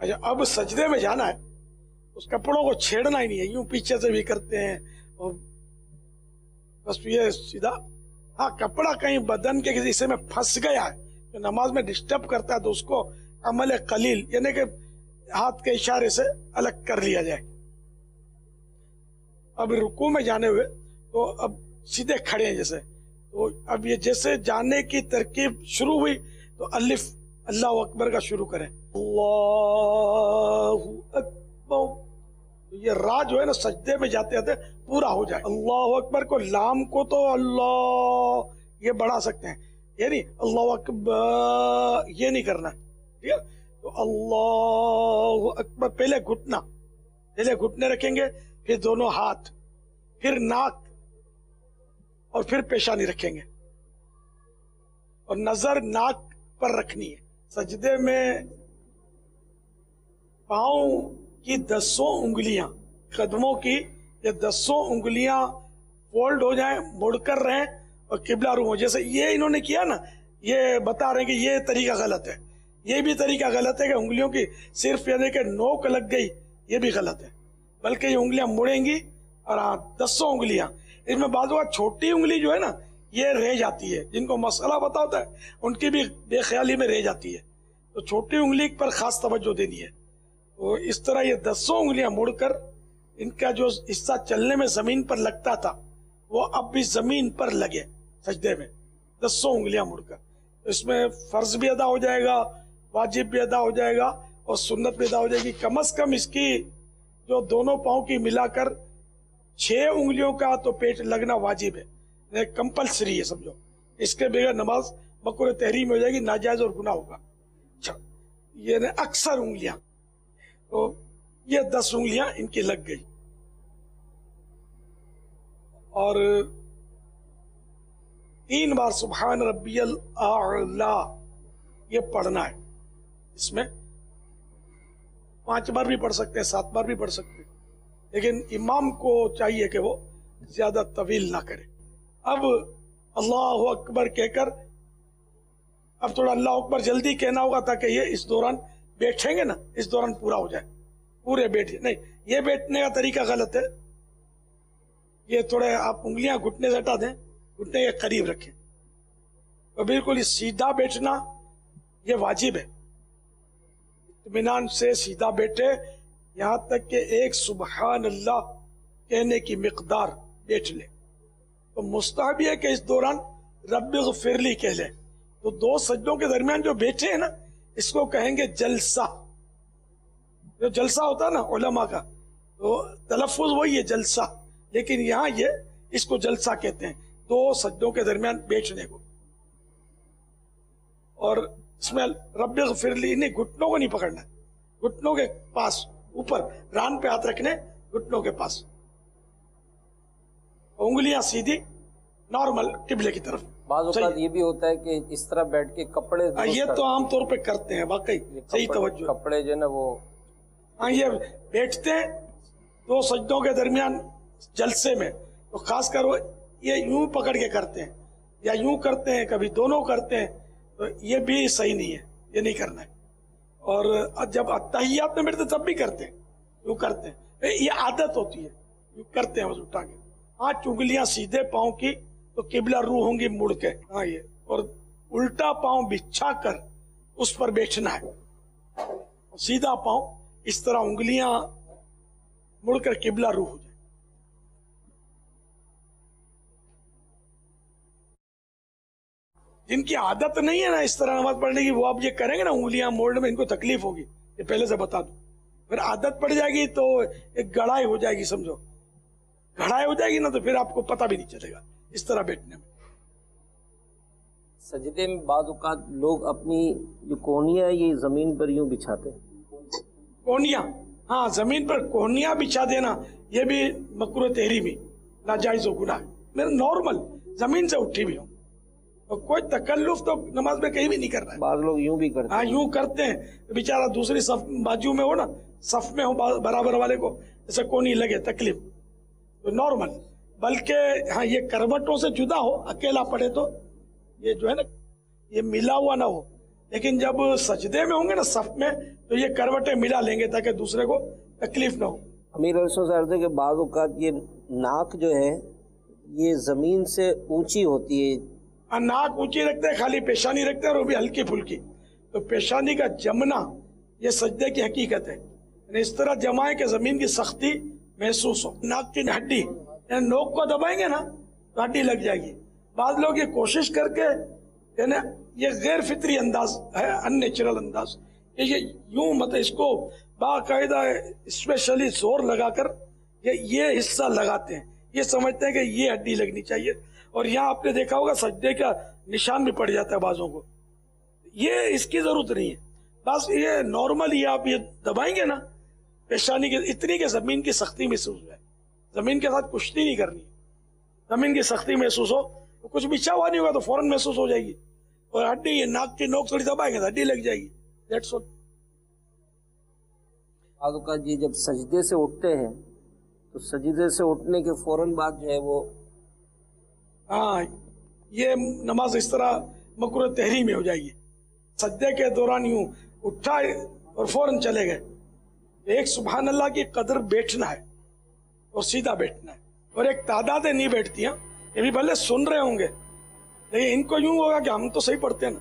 اچھا اب سجدے میں جانا ہے، اس کپڑوں کو چھیڑنا ہی نہیں ہے، یوں پیچھے سے بھی کرتے ہیں اور بس یہ سیدھا، ہاں کپڑا کہیں بدن کے کسی حصے میں پھنس گیا ہے جو نماز میں ڈسٹرب کرتا ہے تو اس کو عمل قلیل یعنی کہ ہاتھ کے اشارے سے الگ کر لیا جائے۔ اب رکوع میں جانے ہوئے تو اب سیدھے کھڑے ہیں جیسے، تو اب یہ جیسے جانے کی ترکیب شروع ہوئی تو الف اللہ اکبر کا شروع کریں، اللہ اکبر، یہ را جو ہے نا سجدے میں جاتے جاتے پورا ہو جائے۔ اللہ اکبر کو لام کو تو اللہ یہ بڑھا سکتے ہیں، یعنی اللہ اکبر یہ نہیں کرنا ہے، ٹھیک ہے؟ تو اللہ اکبر، پہلے گھٹنے رکھیں گے، پھر دونوں ہاتھ، پھر ناک اور پھر پیشانی رکھیں گے اور نظر ناک پر رکھنی ہے۔ سجدے میں پاؤں کی 10 انگلیاں، قدموں کی یہ 10 انگلیاں فولڈ ہو جائیں، مڑ کر رہیں اور قبلہ رو ہو، جیسے یہ انہوں نے کیا نا، یہ بتا رہے ہیں کہ یہ طریقہ غلط ہے، یہ بھی طریقہ غلط ہے کہ انگلیوں کی صرف یعنی کہ نوک لگ گئی، یہ بھی غلط ہے، بلکہ یہ انگلیاں مڑیں گی اور 10 انگلیاں، اس میں بعض اوقات چھوٹی انگلی جو ہے نا یہ رہ جاتی ہے، جن کو مسئلہ پتا ہوتا ہے ان کی بھی بے خیالی میں رہ جاتی ہے، تو چھوٹی انگلی پر خاص توجہ دینی ہے۔ تو اس طرح یہ 10 انگلیاں مڑ کر ان کا جو حصہ چلنے میں زمین پر لگتا تھا وہ اب بھی زمین پر لگے سجدے میں، 10 انگلیاں مڑ کر، اس میں فرض بھی ادا ہو جائے گا، واجب بھی ادا ہو جائے گا اور سنت بھی ادا ہو جائے گی۔ کم از کم اس کی جو دونوں پاؤں کی ملا کر 6 انگلیوں کا تو پیٹ لگنا واجب ہے، کمپلسری ہے سمجھو، اس کے بغیر نماز مکروہ تحریم ہو جائے گی، ناجائز اور گناہ ہوگا۔ اچھا یہ اکثر انگلیاں، تو یہ 10 انگلیاں ان کی لگ گئی اور 3 بار سبحان ربی الاعلی یہ پڑھنا ہے، اس میں 5 بار بھی پڑھ سکتے ہیں، 7 بار بھی پڑھ سکتے ہیں، لیکن امام کو چاہیے کہ وہ زیادہ طویل نہ کرے۔ اب اللہ اکبر کہہ کر اب تھوڑا اللہ اکبر جلدی کہنا ہوگا تاکہ یہ اس دوران بیٹھیں گے نا، اس دوران پورا ہو جائے، پورے بیٹھے نہیں، یہ بیٹھنے کا طریقہ غلط ہے، یہ تھوڑے آپ انگلیاں گھٹنے سے ہٹا دیں، گھٹنے کے قریب رکھیں اور بالکل سیدھا بیٹھنا یہ واجب ہے، اطمینان سے سیدھا بیٹھے یہاں تک کہ ایک سبحان اللہ کہنے کی مقدار بیٹھ لے۔ تو مستحب ہے کہ اس دوران رب اغفر لی کہہ لیں، تو 2 سجدوں کے درمیان جو بیٹھے ہیں نا اس کو کہیں گے جلسہ، جو جلسہ ہوتا ہے نا علماء کا تو تلفظ وہی ہے جلسہ، لیکن یہاں یہ اس کو جلسہ کہتے ہیں، 2 سجدوں کے درمیان بیٹھنے کو۔ اور اس میں رب اغفر لی نہیں، گھٹنوں کو نہیں پکڑنا، گھٹنوں کے پاس اوپر ران پہ ہاتھ رکھنے، گھٹنوں کے پاس، انگلیاں سیدھی نارمل قبلے کی طرف۔ بعض اوقات یہ بھی ہوتا ہے کہ اس طرح بیٹھ کے کپڑے، یہ تو عام طور پہ کرتے ہیں، واقعی صحیح توجہ، کپڑے جو ہے نا وہ، ہاں یہ بیٹھتے ہیں 2 سجدوں کے درمیان جلسے میں، تو خاص کر وہ یہ یوں پکڑ کے کرتے ہیں یا یوں کرتے ہیں، کبھی دونوں کرتے ہیں، تو یہ بھی صحیح نہیں ہے، یہ نہیں کرنا ہے۔ اور جب اتحیات میں بیٹھتے تب بھی کرتے ہیں، یوں کرتے ہیں، یہ عادت ہوتی ہے، یوں کرتے ہیں بس اٹھا کے 5 انگلیاں سیدھے پاؤں کی تو قبلہ رو ہوں گی مڑ کے، ہاں یہ، اور الٹا پاؤں بچھا کر اس پر بیٹھنا ہے، سیدھا پاؤں اس طرح انگلیاں مڑ کر قبلہ رو ہو جائے۔ جن کی عادت نہیں ہے نا اس طرح نماز پڑھنے کی، وہ اب یہ کریں گے نا انگلیاں موڑنے میں، ان کو تکلیف ہوگی، یہ پہلے سے بتا دوں، پھر عادت پڑ جائے گی تو ایک گڑھائی ہو جائے گی، سمجھو گڑھائی ہو جائے گی نا تو پھر آپ کو پتہ بھی نہیں چلے گا اس طرح بیٹھنے میں۔ سجدے میں بعض اوقات لوگ اپنی جو کونیاں یہ زمین پر یوں بچھاتے ہیں، کونیاں، ہاں زمین پر کونیاں بچھا دینا یہ بھی مکروہ تحریمی، ناجائز و گناہ ہے، میرا نارمل زمین سے اٹھی بھی ہوں، اور کوئی تکلف تو نماز میں کہیں بھی نہیں کرنا ہے۔ بعض لوگ یوں بھی کرتے ہیں، ہاں یوں کرتے ہیں، بیچارہ دوسری صف بازو میں ہو نا، صف میں ہو برابر والے کو جیسے کونی لگے، تکلیف تو نارمل، بلکہ ہاں یہ کروٹوں سے جدا ہو، اکیلا پڑے تو یہ جو ہے نا یہ ملا ہوا نہ ہو، لیکن جب سجدے میں ہوں گے نا صف میں تو یہ کروٹیں ملا لیں گے تاکہ دوسرے کو تکلیف نہ ہو. امیر علیہ صاحب کہ بعض اوقات یہ ناک جو ہے یہ زمین سے اونچی ہوتی ہے. ناک اونچی رکھتے ہیں, خالی پیشانی رکھتے ہیں اور وہ بھی ہلکی پھلکی. تو پیشانی کا جمنا یہ سجدے کی حقیقت ہے, یعنی اس طرح جمائیں کہ زمین کی سختی محسوس ہو. ناک کی ہڈی یعنی نوک کو دبائیں گے نا تو ہڈی لگ جائے گی. بعض لوگ یہ کوشش کر کے یعنی یہ غیر فطری انداز ہے, ان نیچرل انداز, یہ یوں مطلب اس کو باقاعدہ اسپیشلی زور لگا کر یہ حصہ لگاتے ہیں, یہ سمجھتے ہیں کہ یہ ہڈی لگنی چاہیے. اور یہاں آپ نے دیکھا ہوگا سجدے کا نشان بھی پڑ جاتا ہے بعضوں کو. یہ اس کی ضرورت نہیں ہے, بس یہ نارمل ہی آپ یہ دبائیں گے نا پیشانی کے اتنی کہ زمین کی سختی محسوس ہو جائے. زمین کے ساتھ کشتی نہیں کرنی, زمین کی سختی محسوس ہو, کچھ بچھا ہوا نہیں ہوگا تو فوراً محسوس ہو جائے گی. اور ہڈی یہ ناک کی نوک تھوڑی دبائیں گے تو ہڈی لگ جائے گی. That's all. بعض اوقات یہ جب سجدے سے اٹھتے ہیں تو سجدے سے اٹھنے کے فوراً بعد جو ہے وہ ہاں یہ نماز اس طرح مکروہ تحریم میں ہو جائے گی. سجدے کے دوران یوں اٹھا اور فوراً چلے گئے. ایک سبحان اللہ کی قدر بیٹھنا ہے اور سیدھا بیٹھنا ہے, اور ایک تعداد نہیں بیٹھتی ہیں, یہ بھی بھلے سن رہے ہوں گے لیکن ان کو یوں ہوگا کہ ہم تو صحیح پڑھتے ہیں نا.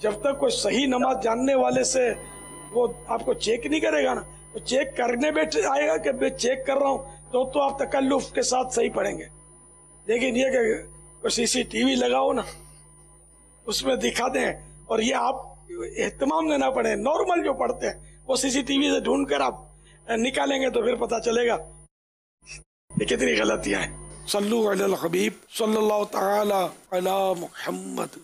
جب تک کوئی صحیح نماز جاننے والے سے وہ آپ کو چیک نہیں کرے گا نا, تو چیک کرنے بیٹھ آئے گا کہ میں چیک کر رہا ہوں تو آپ تکلف کے ساتھ صحیح پڑھیں گے. لیکن یہ کہ کوئی CCTV لگاؤ نا اس میں دکھا دیں اور یہ آپ اہتمام میں نہ پڑھیں, نارمل جو پڑھتے ہیں وہ CCTV سے ڈھونڈ کر آپ نکالیں گے تو پھر پتا چلے گا یہ کتنی غلطیاں ہیں. صلو علی الحبیب صلی اللہ تعالی علی محمد.